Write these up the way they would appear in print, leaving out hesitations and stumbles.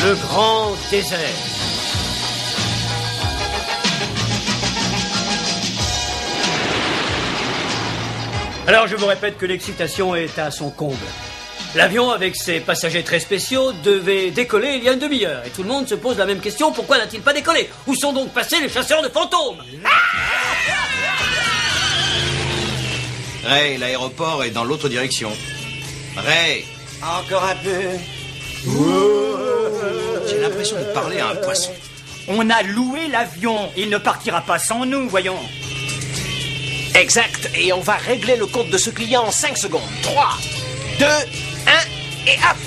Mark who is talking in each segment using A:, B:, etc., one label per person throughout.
A: Le grand désert. Alors je vous répète que l'excitation est à son comble. L'avion, avec ses passagers très spéciaux, devait décoller il y a une demi-heure. Et tout le monde se pose la même question, pourquoi n'a-t-il pas décollé? Où sont donc passés les chasseurs de fantômes?
B: Ray, l'aéroport est dans l'autre direction. Ray.
C: Encore un peu.
B: J'ai l'impression de parler à un poisson.
C: On a loué l'avion. Il ne partira pas sans nous, voyons.
D: Exact. Et on va régler le compte de ce client en 5 secondes. 3, 2, 1, et hop.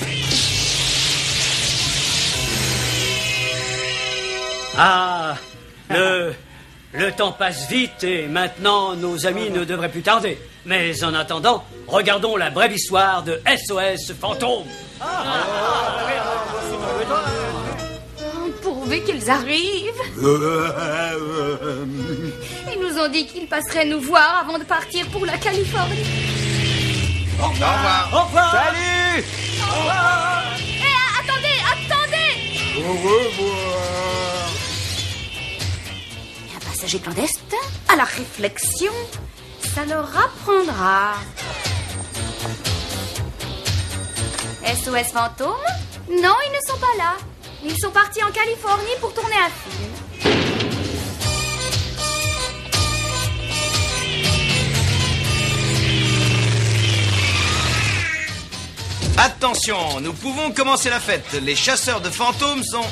A: Ah, le temps passe vite et maintenant nos amis ne devraient plus tarder. Mais en attendant, regardons la brève histoire de SOS Fantôme.
E: Pourvu qu'ils arrivent. Ils nous ont dit qu'ils passeraient nous voir avant de partir pour la Californie.
B: Au revoir.
A: Au revoir.
C: Salut.
E: Au revoir. Attendez.
F: Au revoir.
E: Un passager clandestin à la réflexion, ça leur apprendra. SOS Fantôme? Non, ils ne sont pas là. Ils sont partis en Californie pour tourner un film.
B: Attention, nous pouvons commencer la fête. Les chasseurs de fantômes sont...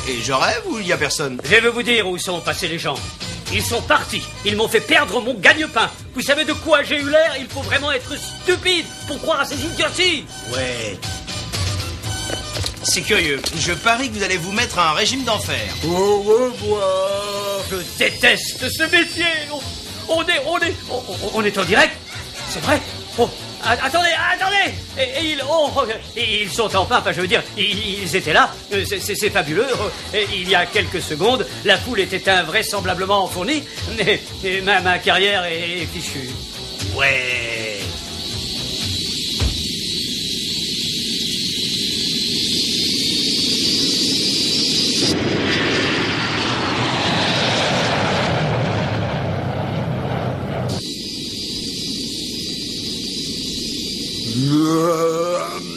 B: Et je rêve ou il y a personne?
A: Je vais vous dire où sont passés les gens. Ils sont partis. Ils m'ont fait perdre mon gagne-pain. Vous savez de quoi j'ai eu l'air? Il faut vraiment être stupide pour croire à ces idioties.
B: Ouais. C'est curieux. Je parie que vous allez vous mettre à un régime d'enfer.
F: Au revoir.
A: Je déteste ce métier. On est en direct. C'est vrai. Oh, attendez. Et ils sont enfin, je veux dire, ils étaient là. C'est fabuleux. Et il y a quelques secondes, la foule était invraisemblablement fournie. Mais ma carrière est fichue.
B: Ouais.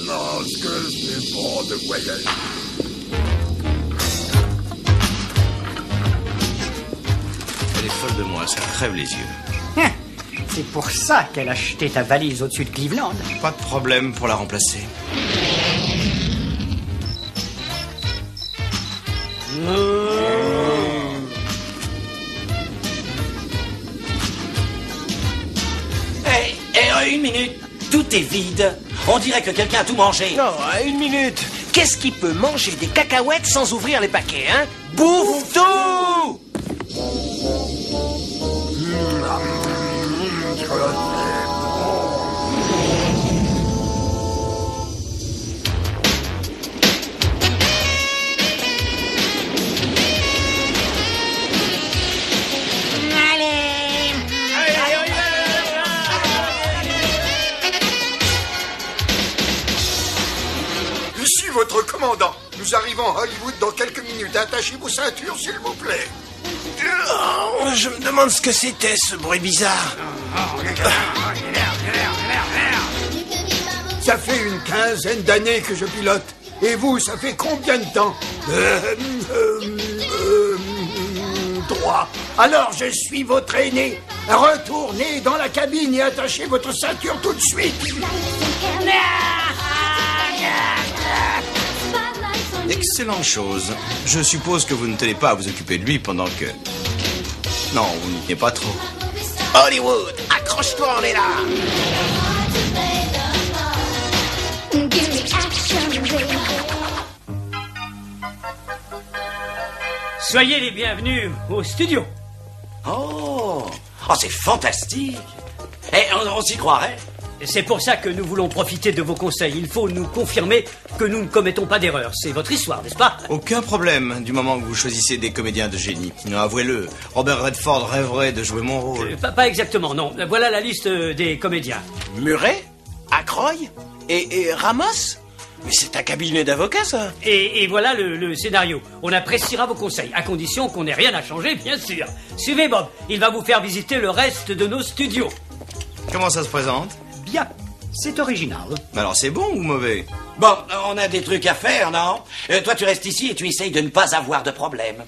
F: Non, ce que c'est bon de voyager.
B: Elle est folle de moi, ça crève les yeux.
C: C'est pour ça qu'elle a acheté ta valise au-dessus de Cleveland.
B: Pas de problème pour la remplacer.
D: Une minute. Tout est vide. On dirait que quelqu'un a tout mangé.
G: Non, une minute.
D: Qu'est-ce qui peut manger des cacahuètes sans ouvrir les paquets, hein? Bouffe tout!
F: Ici votre commandant. Nous arrivons à Hollywood dans quelques minutes. Attachez vos ceintures, s'il vous plaît.
G: Oh, je me demande ce que c'était, ce bruit bizarre.
F: Ça fait une quinzaine d'années que je pilote. Et vous, ça fait combien de temps? 3. Alors je suis votre aîné. Retournez dans la cabine et attachez votre ceinture tout de suite.
B: Excellente chose. Je suppose que vous ne tenez pas à vous occuper de lui pendant que... Non, vous n'y tenez pas trop.
D: Hollywood, accroche-toi, on est là!
A: Soyez les bienvenus au studio.
D: Oh, c'est fantastique! On s'y croirait?
A: C'est pour ça que nous voulons profiter de vos conseils. Il faut nous confirmer que nous ne commettons pas d'erreur. C'est votre histoire, n'est-ce pas?
B: Aucun problème, du moment que vous choisissez des comédiens de génie. Avouez-le, Robert Redford rêverait de jouer mon rôle.
A: Pas exactement, non. Voilà la liste des comédiens.
D: Murray? Aykroyd? Et Ramos?
G: Mais c'est un cabinet d'avocats, ça.
A: Et voilà le scénario. On appréciera vos conseils, à condition qu'on n'ait rien à changer, bien sûr. Suivez Bob, il va vous faire visiter le reste de nos studios.
B: Comment ça se présente?
C: Bien, c'est original.
B: Alors c'est bon ou mauvais?
D: Bon, on a des trucs à faire, non? Toi, tu restes ici et tu essayes de ne pas avoir de problème.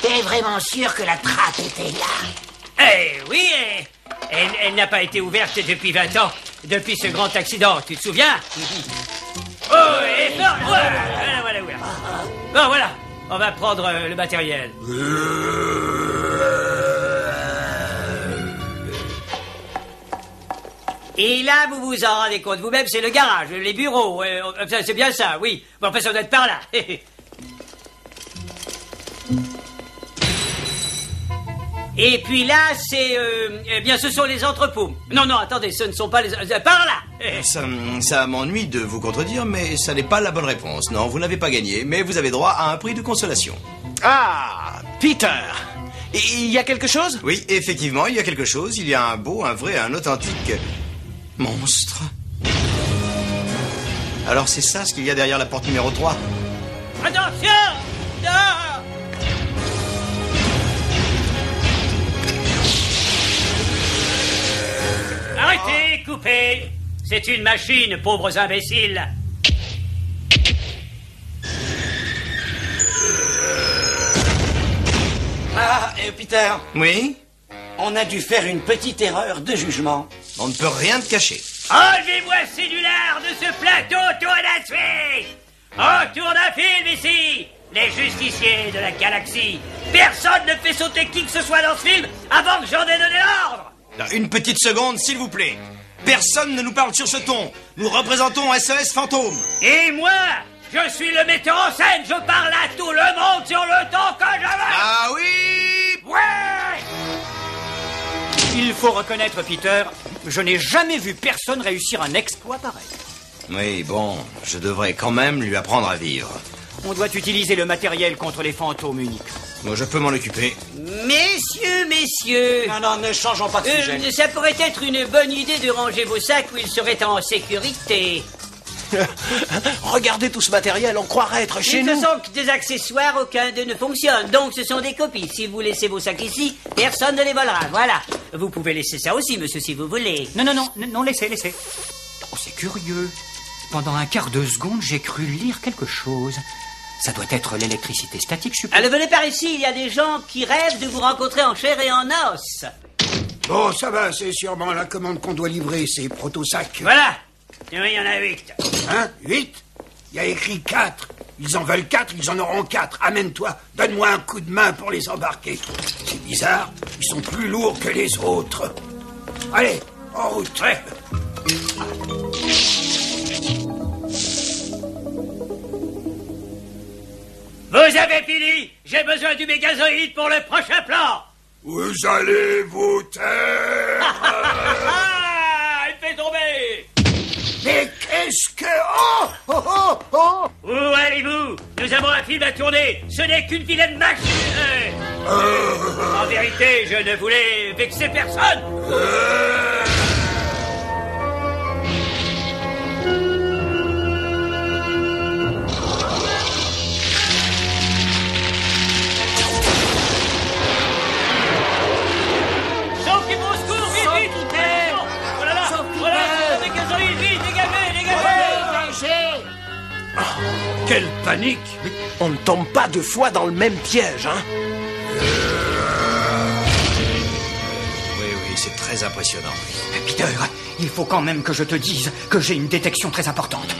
F: T'es vraiment sûr que la trappe était là?
A: Eh oui, elle n'a pas été ouverte depuis 20 ans, depuis ce grand accident, tu te souviens? Oh, et fort, voilà. Bon, voilà, on va prendre le matériel. Et là, vous vous en rendez compte vous-même, c'est le garage, les bureaux, c'est bien ça, oui. Bon, après, ça doit être par là. Et puis là, c'est... eh bien, ce sont les entrepôts. Non, attendez, ce ne sont pas les... par là.
B: Ça m'ennuie de vous contredire, mais ça n'est pas la bonne réponse. Non, vous n'avez pas gagné, mais vous avez droit à un prix de consolation.
G: Ah, Peter. Il y a quelque chose?
B: Oui, effectivement, il y a quelque chose. Il y a un beau, un vrai, un authentique monstre. Alors c'est ça ce qu'il y a derrière la porte numéro 3?
A: Attention! Non! Arrêtez, coupez! C'est une machine, pauvres imbéciles!
D: Ah, Peter,
B: Oui?
D: on a dû faire une petite erreur de jugement.
B: On ne peut rien te cacher.
A: Enlevez-moi cellulaire de ce plateau, tourne à suite! On tourne un film ici! Les justiciers de la galaxie! Personne ne fait sauter qui que ce soit dans ce film avant que j'en ai donné l'ordre!
B: Une petite seconde, s'il vous plaît. Personne ne nous parle sur ce ton. Nous représentons SOS Fantôme.
A: Et moi, je suis le metteur en scène, je parle à tout le monde sur le ton que je veux!
B: Ah oui?
A: Ouais!
C: Il faut reconnaître, Peter, je n'ai jamais vu personne réussir un exploit pareil.
B: Oui, bon, je devrais quand même lui apprendre à vivre.
C: On doit utiliser le matériel contre les fantômes uniques.
B: Bon, je peux m'en occuper.
A: Messieurs!
D: Non, ne changeons pas de sujet.
A: Ça pourrait être une bonne idée de ranger vos sacs où ils seraient en sécurité.
G: Regardez tout ce matériel, on croirait être chez
A: Ce
G: nous.
A: sont que des accessoires, aucun d'eux ne fonctionne. Donc ce sont des copies. Si vous laissez vos sacs ici, personne ne les volera. Voilà. Vous pouvez laisser ça aussi, monsieur, si vous voulez.
C: Non, laissez. Oh, c'est curieux. Pendant un quart de seconde, j'ai cru lire quelque chose. Ça doit être l'électricité statique, je suppose.
A: Alors venez par ici, il y a des gens qui rêvent de vous rencontrer en chair et en os.
F: Bon, ça va, c'est sûrement la commande qu'on doit livrer, ces proto-sacs.
A: Voilà. Oui, il y en a 8.
F: Hein? 8? Il y a écrit 4. Ils en veulent 4, ils en auront 4. Amène-toi, donne-moi un coup de main pour les embarquer. C'est bizarre, ils sont plus lourds que les autres. Allez, en route.
A: Ouais. Vous avez fini. J'ai besoin du mégazoïde pour le prochain plan.
F: Vous allez vous taire.
A: Ah, il fait tomber.
F: Mais qu'est-ce que... Oh!
A: Où allez-vous? Nous avons un film à tourner. Ce n'est qu'une vilaine machine. En vérité, je ne voulais vexer personne. Sauf qu'il faut secours, vite! Oh là là! Voilà, des gazoïdes, vite, dégagez! Quelle panique!
G: On ne tombe pas 2 fois dans le même piège, hein?
B: Oui, c'est très impressionnant.
C: Peter, il faut quand même que je te dise que j'ai une détection très importante.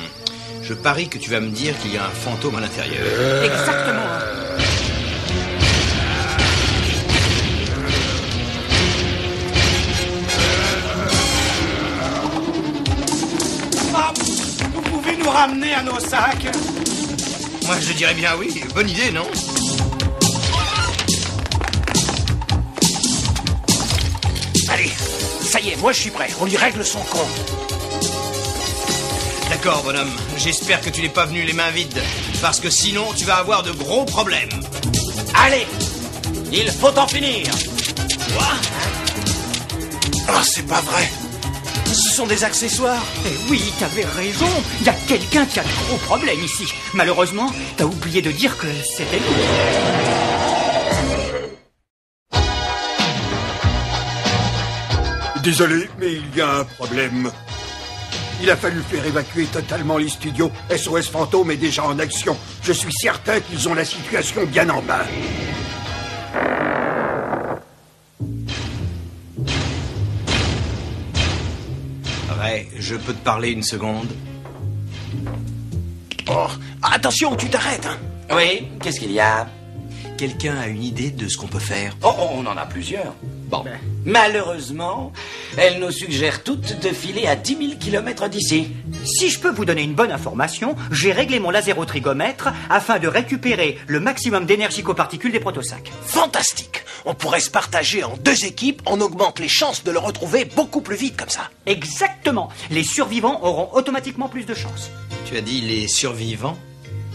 B: Je parie que tu vas me dire qu'il y a un fantôme à l'intérieur.
C: Exactement.
G: Vous pouvez nous ramener à nos sacs?
B: Moi, je dirais bien oui. Bonne idée, non?
D: Ça y est, moi je suis prêt. On lui règle son compte.
B: D'accord, bonhomme. J'espère que tu n'es pas venu les mains vides. Parce que sinon, tu vas avoir de gros problèmes.
D: Allez, il faut en finir.
B: Quoi?
G: Oh, c'est pas vrai.
D: Ce sont des accessoires.
C: Eh oui, t'avais raison. Il y a quelqu'un qui a de gros problèmes ici. Malheureusement, t'as oublié de dire que c'était nous.
F: Désolé, mais il y a un problème. Il a fallu faire évacuer totalement les studios. SOS Fantôme est déjà en action. Je suis certain qu'ils ont la situation bien en main.
B: Ray, je peux te parler une seconde?
D: Oh, attention, tu t'arrêtes. Hein.
H: Oui, qu'est-ce qu'il y a?
B: Quelqu'un a une idée de ce qu'on peut faire?
H: Oh, on en a plusieurs. Bon, malheureusement, elle nous suggère toutes de filer à 10 000 km d'ici.
C: Si je peux vous donner une bonne information, j'ai réglé mon lasérotrigomètre afin de récupérer le maximum d'énergie coparticules des protosacs.
D: Fantastique. On pourrait se partager en 2 équipes. On augmente les chances de le retrouver beaucoup plus vite comme ça.
C: Exactement. Les survivants auront automatiquement plus de chances.
B: Tu as dit les survivants?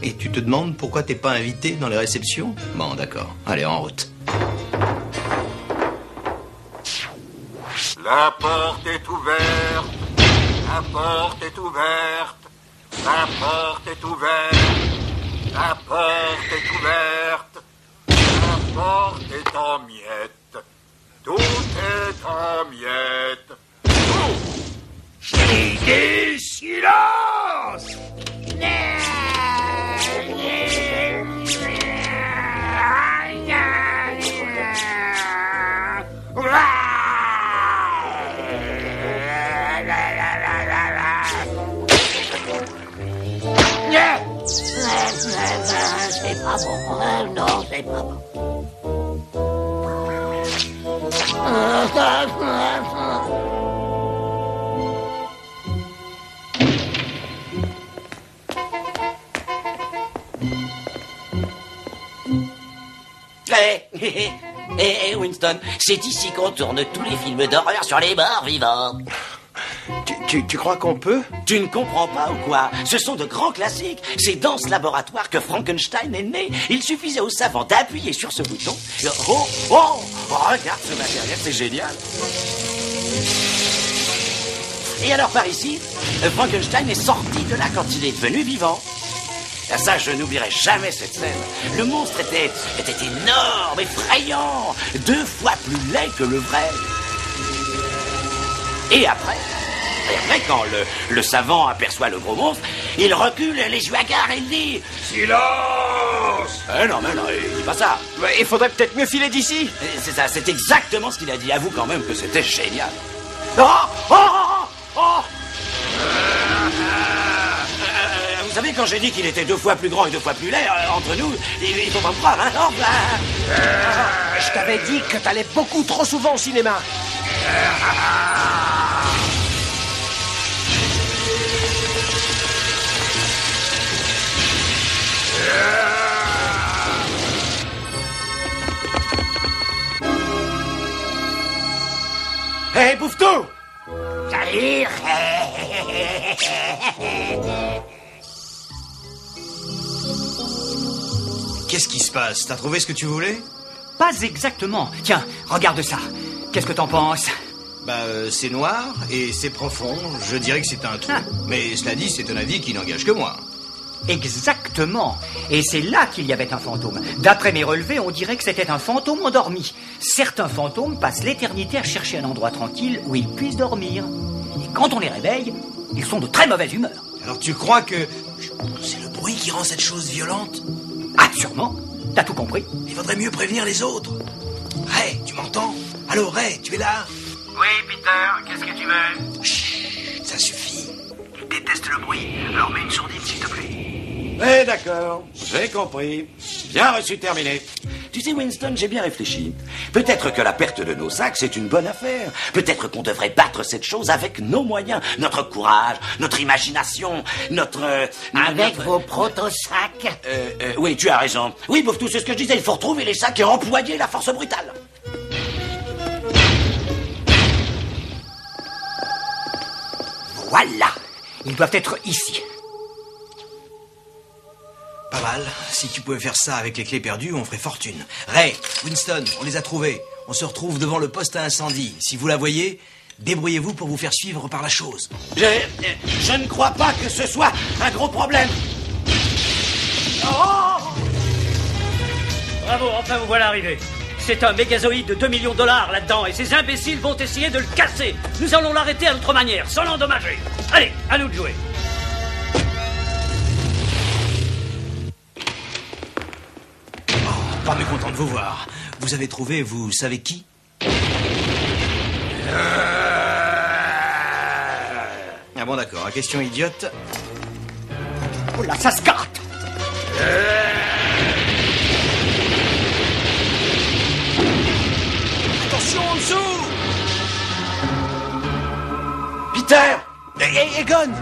B: Et tu te demandes pourquoi t'es pas invité dans les réceptions? Bon, d'accord. Allez, en route.
I: La porte est ouverte. La porte est ouverte. La porte est ouverte. La porte est ouverte. La porte est en miettes. Tout est en miettes. Tout.
F: J'ai dit silence!
J: C'est pas bon, non, c'est pas bon.
H: Hé, Winston, c'est ici qu'on tourne tous les films d'horreur sur les morts vivants.
D: Tu crois qu'on peut?
H: Tu ne comprends pas ou quoi? Ce sont de grands classiques. C'est dans ce laboratoire que Frankenstein est né. Il suffisait aux savants d'appuyer sur ce bouton. Oh, regarde ce matériel, c'est génial. Et alors par ici, Frankenstein est sorti de là quand il est devenu vivant. Ça, je n'oublierai jamais cette scène. Le monstre était énorme, effrayant, 2 fois plus laid que le vrai. Et après, quand le savant aperçoit le gros monstre, il recule les yeux hagards et il dit « Silence !» Non, il dit pas ça.
D: Il faudrait peut-être mieux filer d'ici.
H: C'est ça, c'est exactement ce qu'il a dit. Avoue quand même que c'était génial. Vous savez, quand j'ai dit qu'il était 2 fois plus grand et 2 fois plus laid, entre nous, il faut pas me croire, hein?
D: Je t'avais dit que t'allais beaucoup trop souvent au cinéma.
H: Hé, bouffe-tout!
J: Salut.
B: Qu'est-ce qui se passe? T'as trouvé ce que tu voulais?
C: Pas exactement. Tiens, regarde ça. Qu'est-ce que t'en penses?
B: C'est noir et c'est profond. Je dirais que c'est un trou. Mais cela dit, c'est un avis qui n'engage que moi.
C: Exactement. Et c'est là qu'il y avait un fantôme. D'après mes relevés, on dirait que c'était un fantôme endormi. Certains fantômes passent l'éternité à chercher un endroit tranquille où ils puissent dormir. Et quand on les réveille, ils sont de très mauvaise humeur.
B: Alors tu crois que... c'est le bruit qui rend cette chose violente?
C: Ah, sûrement. T'as tout compris.
B: Il faudrait mieux prévenir les autres. Ray, tu m'entends? Allô, Ray, tu es là?
I: Oui, Peter, qu'est-ce que tu veux?
B: Chut, ça suffit.
I: Il déteste le bruit, alors mets une sourdine, s'il te plaît.
H: Eh d'accord, j'ai compris. Bien reçu, terminé. Tu sais, Winston, j'ai bien réfléchi. Peut-être que la perte de nos sacs, c'est une bonne affaire. Peut-être qu'on devrait battre cette chose avec nos moyens. Notre courage, notre imagination,
J: Avec vos proto-sacs.
H: Oui, tu as raison. Oui, Bouffe-tout, c'est ce que je disais. Il faut retrouver les sacs et employer la force brutale.
C: Voilà. Ils doivent être ici.
B: Pas mal. Si tu pouvais faire ça avec les clés perdues, on ferait fortune. Ray, Winston, on les a trouvés. On se retrouve devant le poste à incendie. Si vous la voyez, débrouillez-vous pour vous faire suivre par la chose.
H: Je ne crois pas que ce soit un gros problème.
A: Oh! Bravo, enfin vous voilà arrivé. C'est un mégazoïde de 2 millions de dollars là-dedans et ces imbéciles vont essayer de le casser. Nous allons l'arrêter à notre manière, sans l'endommager. Allez, à nous de jouer.
B: Pas mécontent de vous voir. Vous avez trouvé, vous savez qui? Ah bon, d'accord. À question idiote.
C: Oh là, ça se gratte.
B: Attention en dessous!
H: Peter!
G: Egon!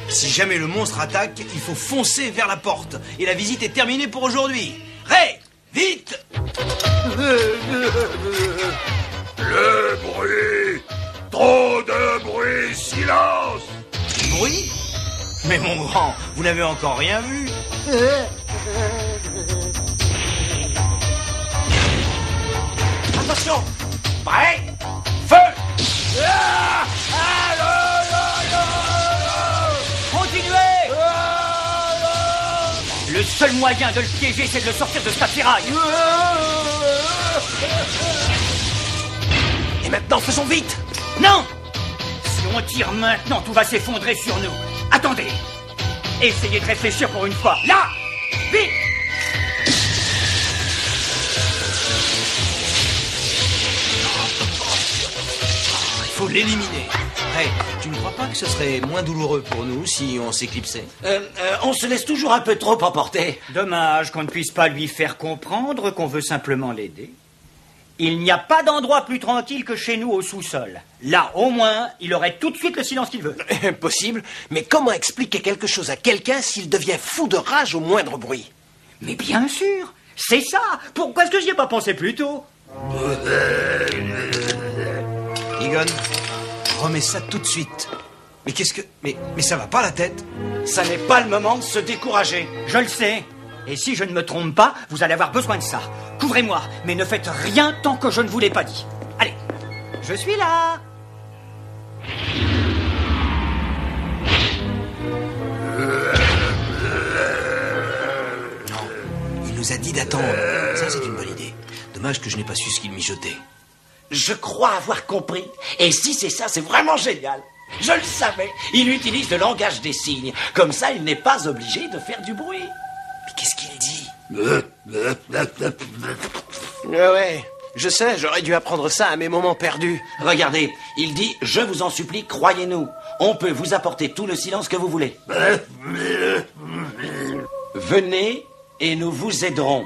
B: Si jamais le monstre attaque, il faut foncer vers la porte. Et la visite est terminée pour aujourd'hui. Ray, vite!
I: Le bruit! Trop de bruit! Silence!
B: Bruit? Mais mon grand, vous n'avez encore rien vu.
H: Attention! Prêt? Feu!
C: Continuez! Le seul moyen de le piéger, c'est de le sortir de sa ferraille.
G: Et maintenant, faisons vite!
C: Non! Si on tire maintenant, tout va s'effondrer sur nous. Attendez! Essayez de réfléchir pour une fois. Là! Vite!
B: Il faut l'éliminer. Ray, tu ne crois pas que ce serait moins douloureux pour nous si on s'éclipsait?
H: On se laisse toujours un peu trop emporter.
C: Dommage qu'on ne puisse pas lui faire comprendre qu'on veut simplement l'aider. Il n'y a pas d'endroit plus tranquille que chez nous au sous-sol. Là, au moins, il aurait tout de suite le silence qu'il veut.
G: Impossible, mais comment expliquer quelque chose à quelqu'un s'il devient fou de rage au moindre bruit?
C: Mais bien sûr, c'est ça. Pourquoi est-ce que j'y ai pas pensé plus tôt?
B: Egon, remets ça tout de suite. Mais qu'est-ce que... Mais ça va pas la tête?
H: Ça n'est pas le moment de se décourager.
C: Je le sais. Et si je ne me trompe pas, vous allez avoir besoin de ça. Couvrez-moi, mais ne faites rien tant que je ne vous l'ai pas dit. Allez, je suis là.
B: Non, il nous a dit d'attendre. Ça, c'est une bonne idée. Dommage que je n'ai pas su ce qu'il mijotait.
H: Je crois avoir compris. Et si c'est ça, c'est vraiment génial. Je le savais. Il utilise le langage des signes. Comme ça, il n'est pas obligé de faire du bruit.
B: Mais qu'est-ce qu'il dit?
G: Ouais, je sais, j'aurais dû apprendre ça à mes moments perdus.
H: Regardez, il dit « Je vous en supplie, croyez-nous. On peut vous apporter tout le silence que vous voulez. Venez et nous vous aiderons. »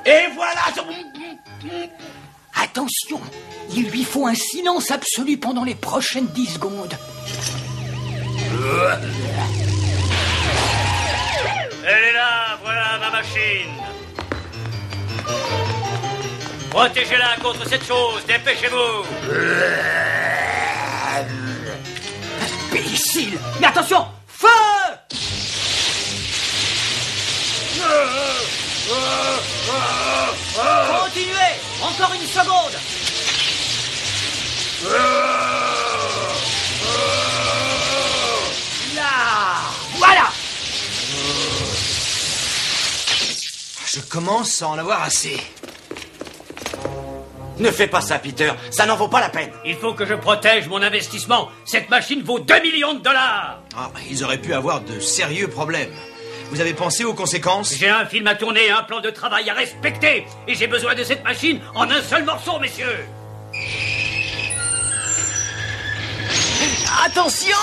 H: Et voilà.
C: Attention, il lui faut un silence absolu pendant les prochaines 10 secondes.
A: Elle est là, voilà ma machine. Protégez-la contre cette chose, dépêchez-vous.
C: Imbécile! Mais attention! Feu! Continuez! Encore une seconde! Là! Voilà!
B: Je commence à en avoir assez.
H: Ne fais pas ça, Peter. Ça n'en vaut pas la peine.
A: Il faut que je protège mon investissement. Cette machine vaut 2 millions de dollars.
B: Ah, ils auraient pu avoir de sérieux problèmes. Vous avez pensé aux conséquences?
A: J'ai un film à tourner, un plan de travail à respecter. Et j'ai besoin de cette machine en un seul morceau, messieurs.
G: Attention!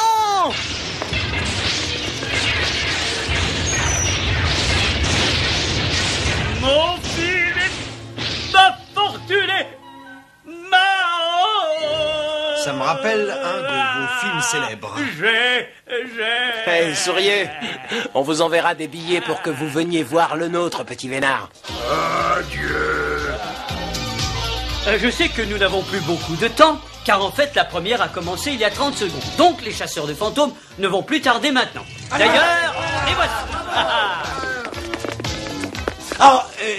A: Mon film est ma fortune est ma...
B: Ça me rappelle un de vos films célèbres.
G: Hey, souriez. On vous enverra des billets pour que vous veniez voir le nôtre, petit vénard.
F: Adieu.
A: Je sais que nous n'avons plus beaucoup de temps, car en fait la première a commencé il y a 30 secondes. Donc les chasseurs de fantômes ne vont plus tarder maintenant. D'ailleurs, les voici.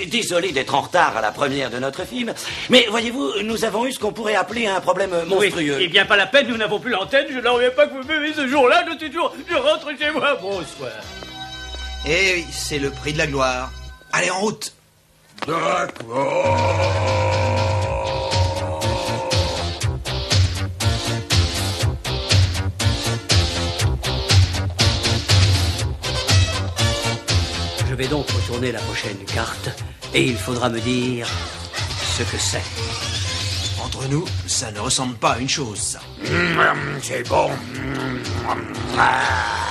H: Désolé d'être en retard à la première de notre film, mais voyez-vous, nous avons eu ce qu'on pourrait appeler un problème monstrueux.
A: Oui, et bien pas la peine, nous n'avons plus l'antenne, je n'en reviens pas que vous buvez ce jour-là, je rentre chez moi, bonsoir.
B: Eh oui, c'est le prix de la gloire. Allez, en route.
F: D'accord.
A: Je vais donc retourner la prochaine carte, et il faudra me dire ce que c'est.
B: Entre nous, ça ne ressemble pas à une chose, ça.
F: C'est bon. Ah.